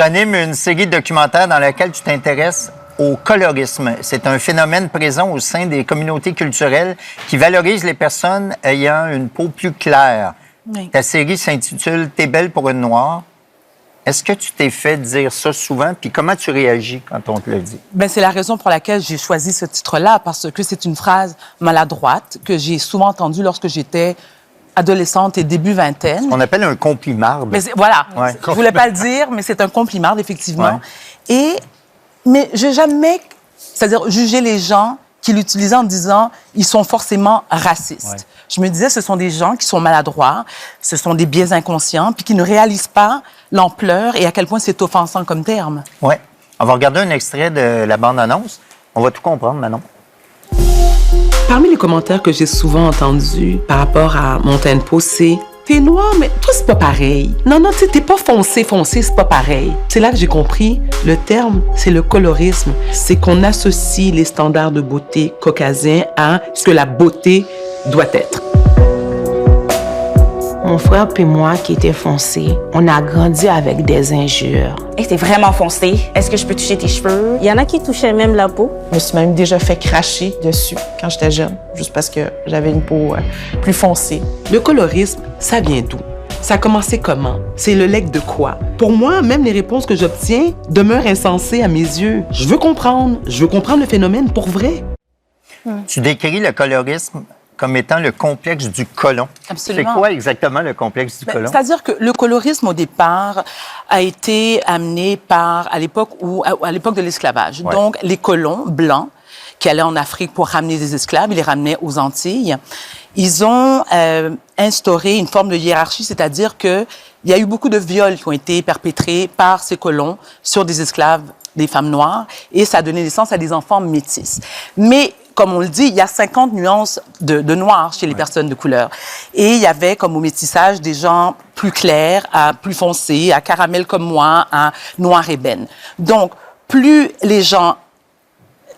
Tu animes une série de documentaires dans laquelle tu t'intéresses au colorisme. C'est un phénomène présent au sein des communautés culturelles qui valorise les personnes ayant une peau plus claire. Oui. Ta série s'intitule « T'es belle pour une noire ». Est-ce que tu t'es fait dire ça souvent? Puis comment tu réagis quand on te le dit? Ben, c'est la raison pour laquelle j'ai choisi ce titre-là, parce que c'est une phrase maladroite que j'ai souvent entendue lorsque j'étais adolescente et début vingtaine. On appelle un complimarde. Mais voilà, Ouais. je voulais pas le dire, mais c'est un complimarde, effectivement. Mais j'ai jamais, c'est-à-dire juger les gens qui l'utilisaient en disant ils sont forcément racistes. Ouais. Je me disais, ce sont des gens qui sont maladroits, ce sont des biais inconscients, puis qui ne réalisent pas l'ampleur et à quel point c'est offensant comme terme. Oui. On va regarder un extrait de la bande-annonce. On va tout comprendre, Manon. Parmi les commentaires que j'ai souvent entendus par rapport à mon teint de peau, c'est « T'es noir, mais toi, c'est pas pareil. Non, tu sais, t'es pas foncé, c'est pas pareil. » C'est là que j'ai compris, le terme, c'est le colorisme. C'est qu'on associe les standards de beauté caucasiens à ce que la beauté doit être. Mon frère puis moi, qui était foncé, on a grandi avec des injures. Hey, t'es vraiment foncé. Est-ce que je peux toucher tes cheveux? Il y en a qui touchaient même la peau. Je me suis même déjà fait cracher dessus quand j'étais jeune, juste parce que j'avais une peau plus foncée. Le colorisme, ça vient d'où? Ça a commencé comment? C'est le legs de quoi? Pour moi, même les réponses que j'obtiens demeurent insensées à mes yeux. Je veux comprendre le phénomène pour vrai. Tu décris le colorisme comme étant le complexe du côlon. Absolument. C'est quoi exactement le complexe du côlon? C'est-à-dire que le colorisme, au départ, a été amené à l'époque de l'esclavage. Ouais. Donc, les colons blancs qui allaient en Afrique pour ramener des esclaves, ils les ramenaient aux Antilles. Ils ont instauré une forme de hiérarchie, c'est-à-dire qu'il y a eu beaucoup de viols qui ont été perpétrés par ces colons sur des esclaves, des femmes noires, et ça a donné naissance à des enfants métis. Mais comme on le dit, il y a 50 nuances de noir chez les personnes de couleur. Et il y avait, comme au métissage, des gens plus clairs, à plus foncés, à caramel comme moi, à noir ébène. Donc, plus les gens,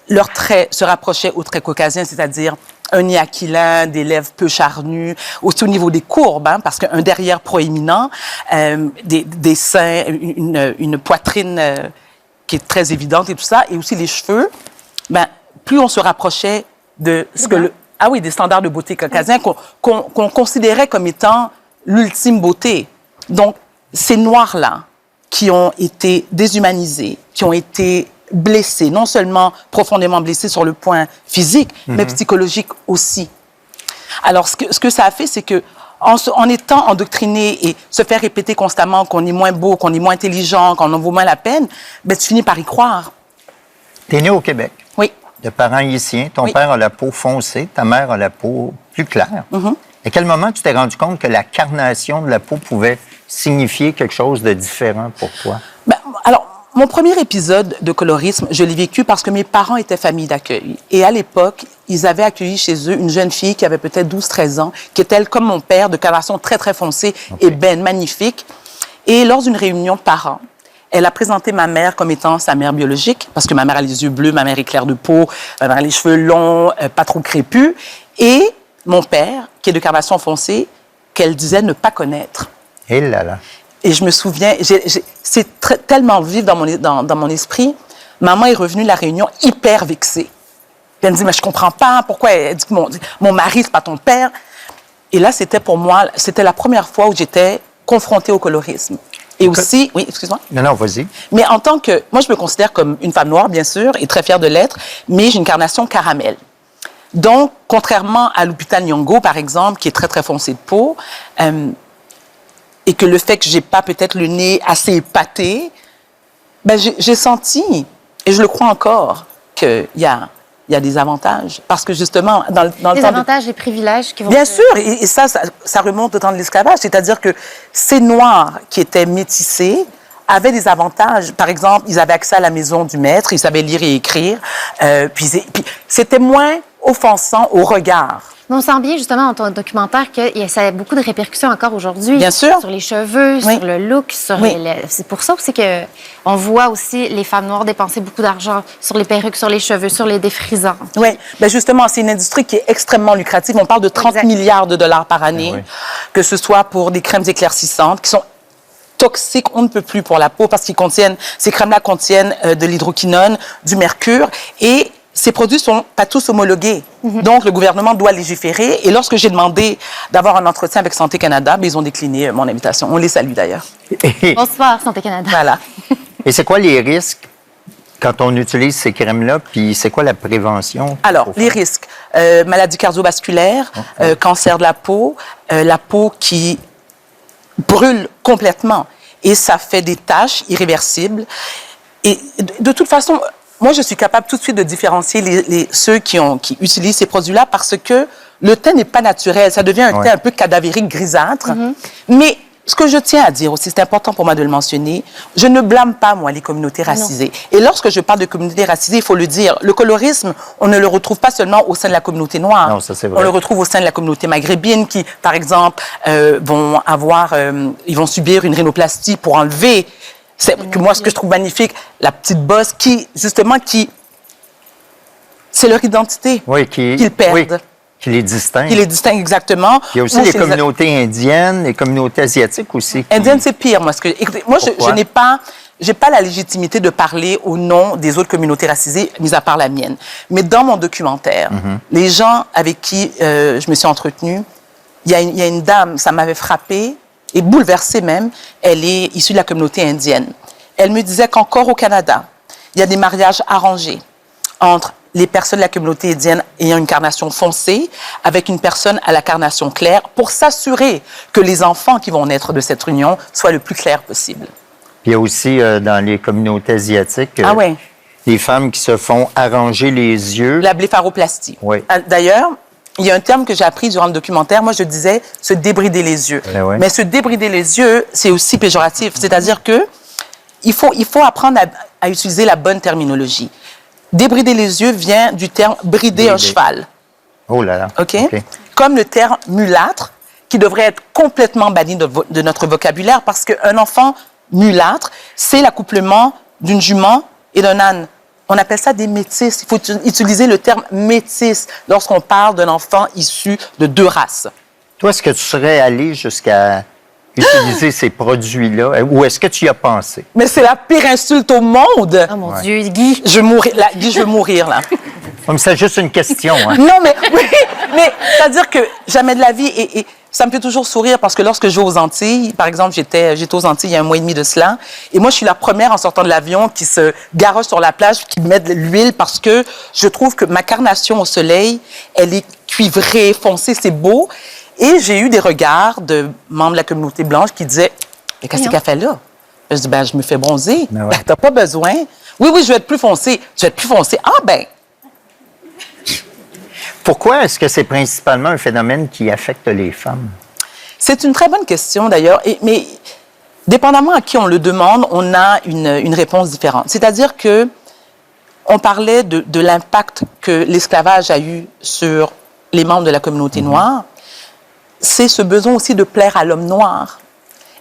leurs traits se rapprochaient aux traits caucasiens, c'est-à-dire un nez aquilin, des lèvres peu charnues, aussi au niveau des courbes, hein, parce qu'un derrière proéminent, des seins, une poitrine qui est très évidente et tout ça, et aussi les cheveux, ben, plus on se rapprochait de ce que des standards de beauté caucasiens qu'on considérait comme étant l'ultime beauté. Donc, ces noirs-là qui ont été déshumanisés, qui ont été blessés, non seulement profondément blessés sur le point physique, mais psychologique aussi. Alors, ce que ça a fait, c'est que en étant endoctriné et se faire répéter constamment qu'on est moins beau, qu'on est moins intelligent, qu'on en vaut moins la peine, ben, tu finis par y croire. Tu es né au Québec. Oui. De parents haïtiens. Ton père a la peau foncée, ta mère a la peau plus claire. À quel moment tu t'es rendu compte que la carnation de la peau pouvait signifier quelque chose de différent pour toi? Ben, alors, mon premier épisode de colorisme, je l'ai vécu parce que mes parents étaient famille d'accueil. Et à l'époque, ils avaient accueilli chez eux une jeune fille qui avait peut-être 12-13 ans, qui était, comme mon père, de coloration très, très foncée, ébène, magnifique. Et lors d'une réunion de parents, elle a présenté ma mère comme étant sa mère biologique, parce que ma mère a les yeux bleus, ma mère est claire de peau, ma mère a les cheveux longs, pas trop crépus. Et mon père, qui est de carnation foncée, qu'elle disait ne pas connaître. Et là là. Et je me souviens, c'est tellement vif dans mon esprit. Maman est revenue de la réunion hyper vexée. Puis elle me dit, mais je comprends pas, pourquoi elle dit que mon mari, c'est pas ton père. Et là, c'était pour moi, c'était la première fois où j'étais confrontée au colorisme. Et aussi, oui, excuse-moi. Non, vas-y. Mais en tant que, moi, je me considère comme une femme noire, bien sûr, et très fière de l'être, mais j'ai une carnation caramel. Donc, contrairement à Lupita Nyong'o, par exemple, qui est très, très foncée de peau, et que le fait que j'ai pas peut-être le nez assez épaté, ben, j'ai senti, et je le crois encore, qu'il y a des avantages. Parce que justement, dans le temps... Des avantages et privilèges qui vont... Bien sûr, et ça remonte au temps de l'esclavage. C'est-à-dire que ces Noirs qui étaient métissés avaient des avantages. Par exemple, ils avaient accès à la maison du maître, ils savaient lire et écrire, puis c'était moins offensant au regard. Mais on sent bien, justement, dans ton documentaire, que ça a beaucoup de répercussions encore aujourd'hui. Bien sûr. Sur les cheveux, Oui. sur le look, sur Oui. C'est pour ça aussi qu'on voit aussi les femmes noires dépenser beaucoup d'argent sur les perruques, sur les cheveux, sur les défrisants. Oui, bien justement, c'est une industrie qui est extrêmement lucrative. On parle de 30 Exact. milliards de dollars par année, Oui. que ce soit pour des crèmes éclaircissantes qui toxiques, on ne peut plus pour la peau parce qu'ils contiennent, ces crèmes-là contiennent de l'hydroquinone, du mercure et ces produits sont pas tous homologués. Donc, le gouvernement doit légiférer. Et lorsque j'ai demandé d'avoir un entretien avec Santé Canada, ils ont décliné mon invitation. On les salue d'ailleurs. Bonsoir, Santé Canada. Voilà. Et c'est quoi les risques quand on utilise ces crèmes-là? Puis c'est quoi la prévention? Alors, les risques. Maladies cardiovasculaires, cancer de la peau qui brûle complètement. Et ça fait des taches irréversibles. Et de toute façon, moi, je suis capable tout de suite de différencier ceux qui utilisent ces produits-là parce que le teint n'est pas naturel. Ça devient un teint un peu cadavérique, grisâtre. Mais ce que je tiens à dire aussi, c'est important pour moi de le mentionner, je ne blâme pas, moi, les communautés racisées. Et lorsque je parle de communautés racisées, il faut le dire, le colorisme, on ne le retrouve pas seulement au sein de la communauté noire. Non, ça, c'est vrai. On le retrouve au sein de la communauté maghrébine qui, par exemple, ils vont subir une rhinoplastie pour enlever... Moi, ce que je trouve magnifique, la petite bosse c'est leur identité qu'ils perdent. Oui, qui les distingue. Qui les distingue exactement. Il y a aussi les communautés indiennes, les communautés asiatiques aussi. Indiennes, c'est pire. Écoutez, moi, j'ai pas la légitimité de parler au nom des autres communautés racisées, mis à part la mienne. Mais dans mon documentaire, les gens avec qui je me suis entretenue, il y a une dame, ça m'avait frappée, et bouleversée même, elle est issue de la communauté indienne. Elle me disait qu'encore au Canada, il y a des mariages arrangés entre les personnes de la communauté indienne ayant une carnation foncée avec une personne à la carnation claire pour s'assurer que les enfants qui vont naître de cette union soient le plus clairs possible. Il y a aussi dans les communautés asiatiques des femmes qui se font arranger les yeux. La blépharoplastie. Oui. D'ailleurs, il y a un terme que j'ai appris durant le documentaire. Moi, je disais se débrider les yeux. Mais se débrider les yeux, c'est aussi péjoratif. C'est-à-dire que il faut apprendre à utiliser la bonne terminologie. Débrider les yeux vient du terme brider un cheval. Oh là là. OK? Comme le terme mulâtre, qui devrait être complètement banni de notre vocabulaire parce qu'un enfant mulâtre, c'est l'accouplement d'une jument et d'un âne. On appelle ça des métis. Il faut utiliser le terme métis lorsqu'on parle d'un enfant issu de deux races. Toi, est-ce que tu serais allé jusqu'à utiliser ces produits-là ou est-ce que tu y as pensé? Mais c'est la pire insulte au monde. Oh mon Dieu, Guy. Je veux mourir, là. Comme c'est juste une question. Hein? Non, mais c'est-à-dire que jamais de la vie, et ça me fait toujours sourire parce que lorsque je vais aux Antilles, par exemple, j'étais aux Antilles il y a 1 mois et demi de cela, et moi, je suis la première en sortant de l'avion qui se garoche sur la plage, qui met de l'huile parce que je trouve que ma carnation au soleil, elle est cuivrée, foncée, c'est beau. Et j'ai eu des regards de membres de la communauté blanche qui disaient « Mais qu'est-ce qu'elle fait là? » Je dis « Ben, je me fais bronzer. Ben, t'as pas besoin. »« Oui, je vais être plus foncée. »« Tu vas être plus foncée. »« Ah, ben... » Pourquoi est-ce que c'est principalement un phénomène qui affecte les femmes? C'est une très bonne question, d'ailleurs. Mais dépendamment à qui on le demande, on a une réponse différente. C'est-à-dire que on parlait de l'impact que l'esclavage a eu sur les membres de la communauté noire. C'est ce besoin aussi de plaire à l'homme noir.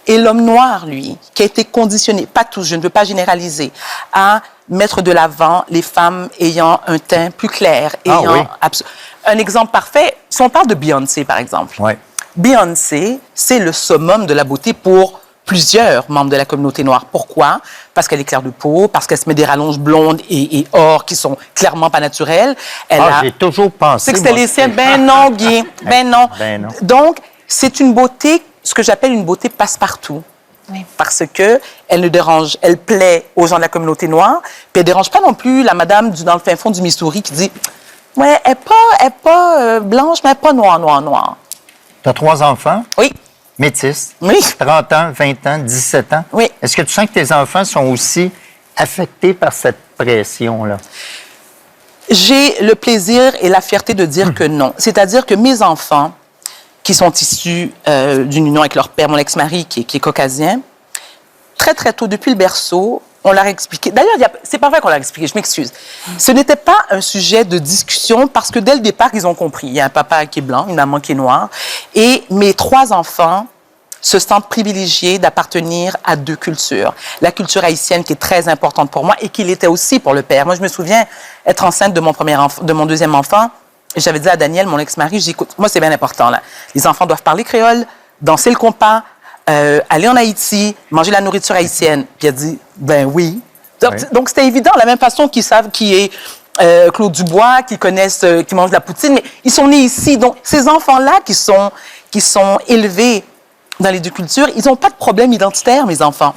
Et l'homme noir, lui, qui a été conditionné, pas tous, je ne veux pas généraliser, à mettre de l'avant les femmes ayant un teint plus clair. Un exemple parfait, si on parle de Beyoncé, par exemple. Beyoncé, c'est le summum de la beauté pour plusieurs membres de la communauté noire. Pourquoi? Parce qu'elle est claire de peau, parce qu'elle se met des rallonges blondes et or qui sont clairement pas naturelles. J'ai toujours pensé... C'est que c'était les siennes. Ben non, Guy. Ben non. Donc, c'est une beauté, ce que j'appelle une beauté passe-partout. Parce que elle plaît aux gens de la communauté noire, puis elle dérange pas non plus la madame dans le fin fond du Missouri qui dit « Ouais, elle est pas blanche, mais elle est pas noire. » Tu as 3 enfants? Oui. Métis? Oui. 30 ans, 20 ans, 17 ans? Oui. Est-ce que tu sens que tes enfants sont aussi affectés par cette pression-là? J'ai le plaisir et la fierté de dire que non. C'est-à-dire que mes enfants, qui sont issus d'une union avec leur père, mon ex-mari, qui est caucasien, très, très tôt, depuis le berceau, on leur a expliqué. D'ailleurs, c'est pas vrai qu'on leur a expliqué, je m'excuse. Ce n'était pas un sujet de discussion parce que dès le départ, ils ont compris. Il y a un papa qui est blanc, une maman qui est noire. Et mes 3 enfants se sentent privilégiés d'appartenir à 2 cultures. La culture haïtienne qui est très importante pour moi et qui l'était aussi pour le père. Moi, je me souviens être enceinte de mon 2e enfant. Et j'avais dit à Daniel, mon ex-mari, je dis, écoute, moi, c'est bien important, là. Les enfants doivent parler créole, danser le compas, aller en Haïti, manger la nourriture haïtienne. Puis il a dit, ben oui. Donc, c'était évident, de la même façon qu'ils savent qui est Claude Dubois, qui connaissent, qui mangent de la poutine, mais ils sont nés ici. Donc, ces enfants-là qui sont élevés dans les deux cultures, ils n'ont pas de problème identitaire, mes enfants.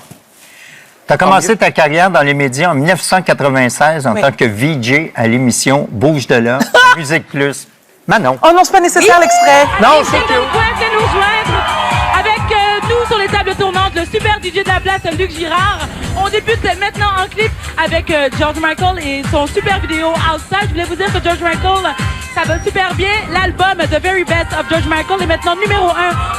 Tu as commencé ta carrière dans les médias en 1996 en tant que VJ à l'émission Bouge de là, Musique Plus. Manon. Oh non, c'est pas nécessaire l'extrait. Non, c'est Venez nous joindre avec nous sur les tables tournantes, le super DJ de la place, Luc Girard. On débute maintenant en clip avec George Michael et son super vidéo Outside. Je voulais vous dire que George Michael, ça va super bien. L'album The Very Best of George Michael est maintenant numéro 1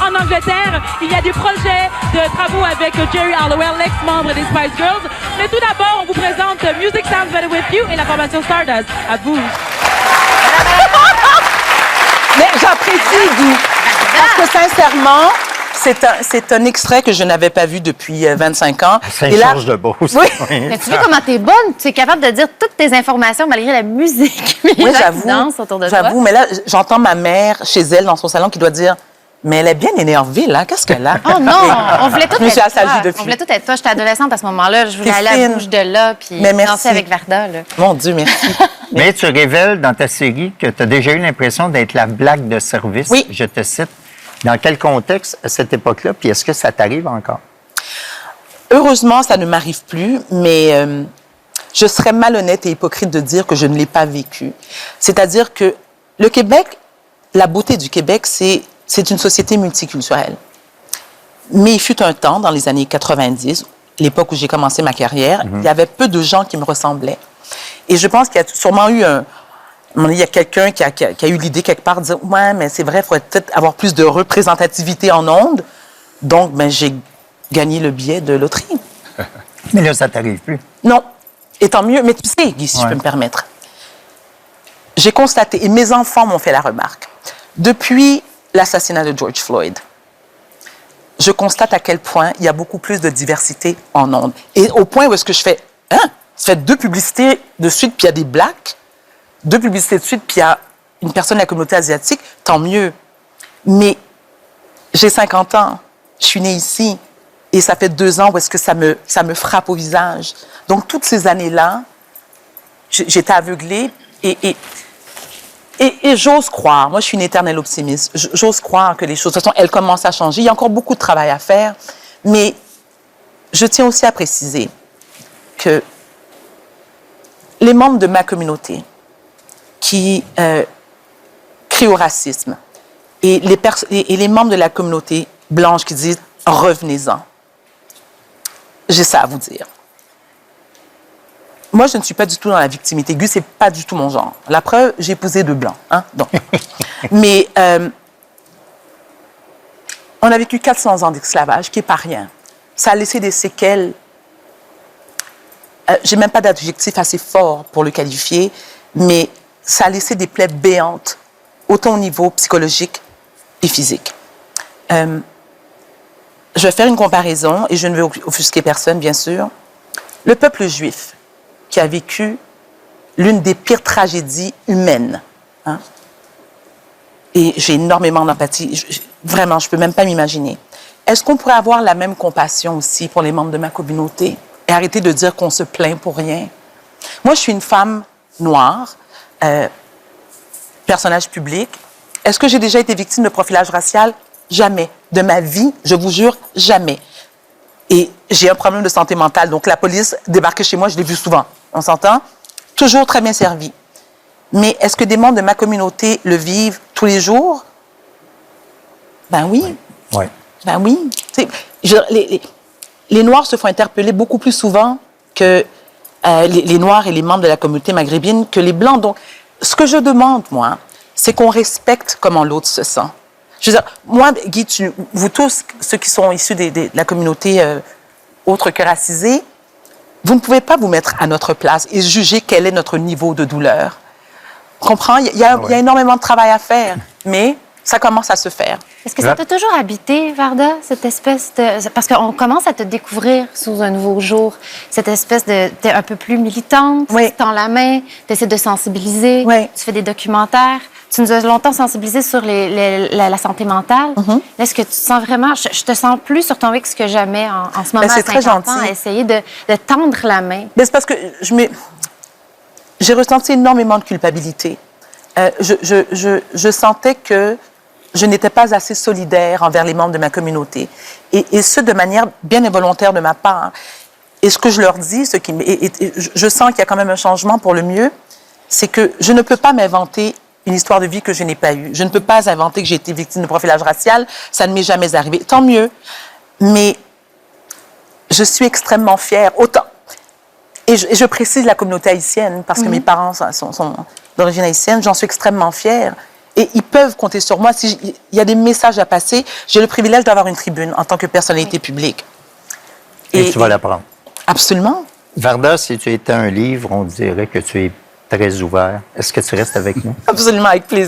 en Angleterre. Il y a des projets de travaux avec Jerry Halliwell, l'ex-membre des Spice Girls. Mais tout d'abord, on vous présente Music Sounds Better With You et la formation Stardust. À vous. Mais j'apprécie, Guy, parce que sincèrement, c'est un extrait que je n'avais pas vu depuis 25 ans. Saint-Georges-de-Beauce. Oui. Mais tu vois comment t'es bonne? Tu es capable de dire toutes tes informations malgré la musique. Oui, j'avoue, mais là, j'entends ma mère chez elle dans son salon qui doit dire « Mais elle est bien énervée, là. Qu'est-ce qu'elle a? » Oh non! On voulait tout être toi. Depuis. On voulait tout être toi. J'étais adolescente à ce moment-là. Je voulais aller à Bouge de là puis danser avec Varda. Là. Mon Dieu, merci. Mais tu révèles dans ta série que tu as déjà eu l'impression d'être la blague de service. Oui. Je te cite. Dans quel contexte à cette époque-là? Puis est-ce que ça t'arrive encore? Heureusement, ça ne m'arrive plus, mais je serais malhonnête et hypocrite de dire que je ne l'ai pas vécu. C'est-à-dire que le Québec, la beauté du Québec, c'est une société multiculturelle. Mais il fut un temps, dans les années 90, l'époque où j'ai commencé ma carrière, il y avait peu de gens qui me ressemblaient. Et je pense qu'il y a sûrement eu il y a quelqu'un qui a eu l'idée quelque part de dire « Ouais, mais c'est vrai, il faudrait peut-être avoir plus de représentativité en ondes. » Donc, j'ai gagné le billet de loterie. Mais là, ça t'arrive plus. Non. Et tant mieux. Mais tu sais, Guy, si je peux me permettre, j'ai constaté, et mes enfants m'ont fait la remarque, depuis l'assassinat de George Floyd, je constate à quel point il y a beaucoup plus de diversité en ondes. Et au point où est-ce que je fais « Hein? Ça fait 2 publicités de suite, puis il y a des blacks. 2 publicités de suite, puis il y a une personne de la communauté asiatique. Tant mieux. » Mais j'ai 50 ans. Je suis née ici. Et ça fait 2 ans où est-ce que ça me frappe au visage. Donc, toutes ces années-là, j'étais aveuglée et j'ose croire. Moi, je suis une éternelle optimiste. J'ose croire que les choses, de toute façon, elles commencent à changer. Il y a encore beaucoup de travail à faire. Mais je tiens aussi à préciser que les membres de ma communauté qui crient au racisme et les membres de la communauté blanche qui disent « revenez-en », j'ai ça à vous dire. Moi, je ne suis pas du tout dans la victimité. Gus, c'est pas du tout mon genre. La preuve, j'ai épousé 2 blancs. Hein? Donc. Mais on a vécu 400 ans d'esclavage, qui n'est pas rien. Ça a laissé des séquelles. J'ai même pas d'adjectif assez fort pour le qualifier, mais ça a laissé des plaies béantes, autant au niveau psychologique et physique. Je vais faire une comparaison, et je ne veux offusquer personne, bien sûr. Le peuple juif, qui a vécu l'une des pires tragédies humaines, hein? Et j'ai énormément d'empathie. Vraiment, je ne peux même pas m'imaginer. Est-ce qu'on pourrait avoir la même compassion aussi pour les membres de ma communauté et arrêter de dire qu'on se plaint pour rien? Moi, je suis une femme noire, personnage public. Est-ce que j'ai déjà été victime de profilage racial? Jamais. De ma vie, je vous jure, jamais. Et j'ai un problème de santé mentale. Donc, la police débarquait chez moi, je l'ai vu souvent. On s'entend? Toujours très bien servi. Mais est-ce que des membres de ma communauté le vivent tous les jours? Ben oui. Oui. Ben oui. Les Noirs se font interpeller beaucoup plus souvent que les Noirs et les membres de la communauté maghrébine que les Blancs. Donc, ce que je demande, moi, c'est qu'on respecte comment l'autre se sent. Je veux dire, moi, Guy, vous tous, ceux qui sont issus de la communauté autre que racisée, vous ne pouvez pas vous mettre à notre place et juger quel est notre niveau de douleur. Comprends? Il y a énormément de travail à faire, mais ça commence à se faire. Est-ce que ça t'a toujours habité, Varda, cette espèce de... Parce qu'on commence à te découvrir sous un nouveau jour, cette espèce de... T'es un peu plus militante, Oui. tu tends la main, tu essaies de sensibiliser, Oui. tu fais des documentaires. Tu nous as longtemps sensibilisés sur la santé mentale. Est-ce que tu te sens vraiment... Je te sens plus sur ton X que jamais en ce moment, Ben, c'est à très 50 ans, gentil. à essayer de tendre la main. Mais c'est parce que j'ai ressenti énormément de culpabilité. Je sentais que je n'étais pas assez solidaire envers les membres de ma communauté. Et ce, de manière bien involontaire de ma part. Et ce que je leur dis, je sens qu'il y a quand même un changement pour le mieux, c'est que je ne peux pas m'inventer une histoire de vie que je n'ai pas eue. Je ne peux pas inventer que j'ai été victime de profilage racial. Ça ne m'est jamais arrivé. Tant mieux. Mais je suis extrêmement fière. Autant. Et je précise la communauté haïtienne, parce que mes parents sont d'origine haïtienne. J'en suis extrêmement fière. Et ils peuvent compter sur moi. S'il y a des messages à passer, j'ai le privilège d'avoir une tribune en tant que personnalité publique. Et tu vas la prendre. Absolument. Varda, si tu étais un livre, on dirait que tu es très ouvert. Est-ce que tu restes avec nous? Absolument, avec plaisir.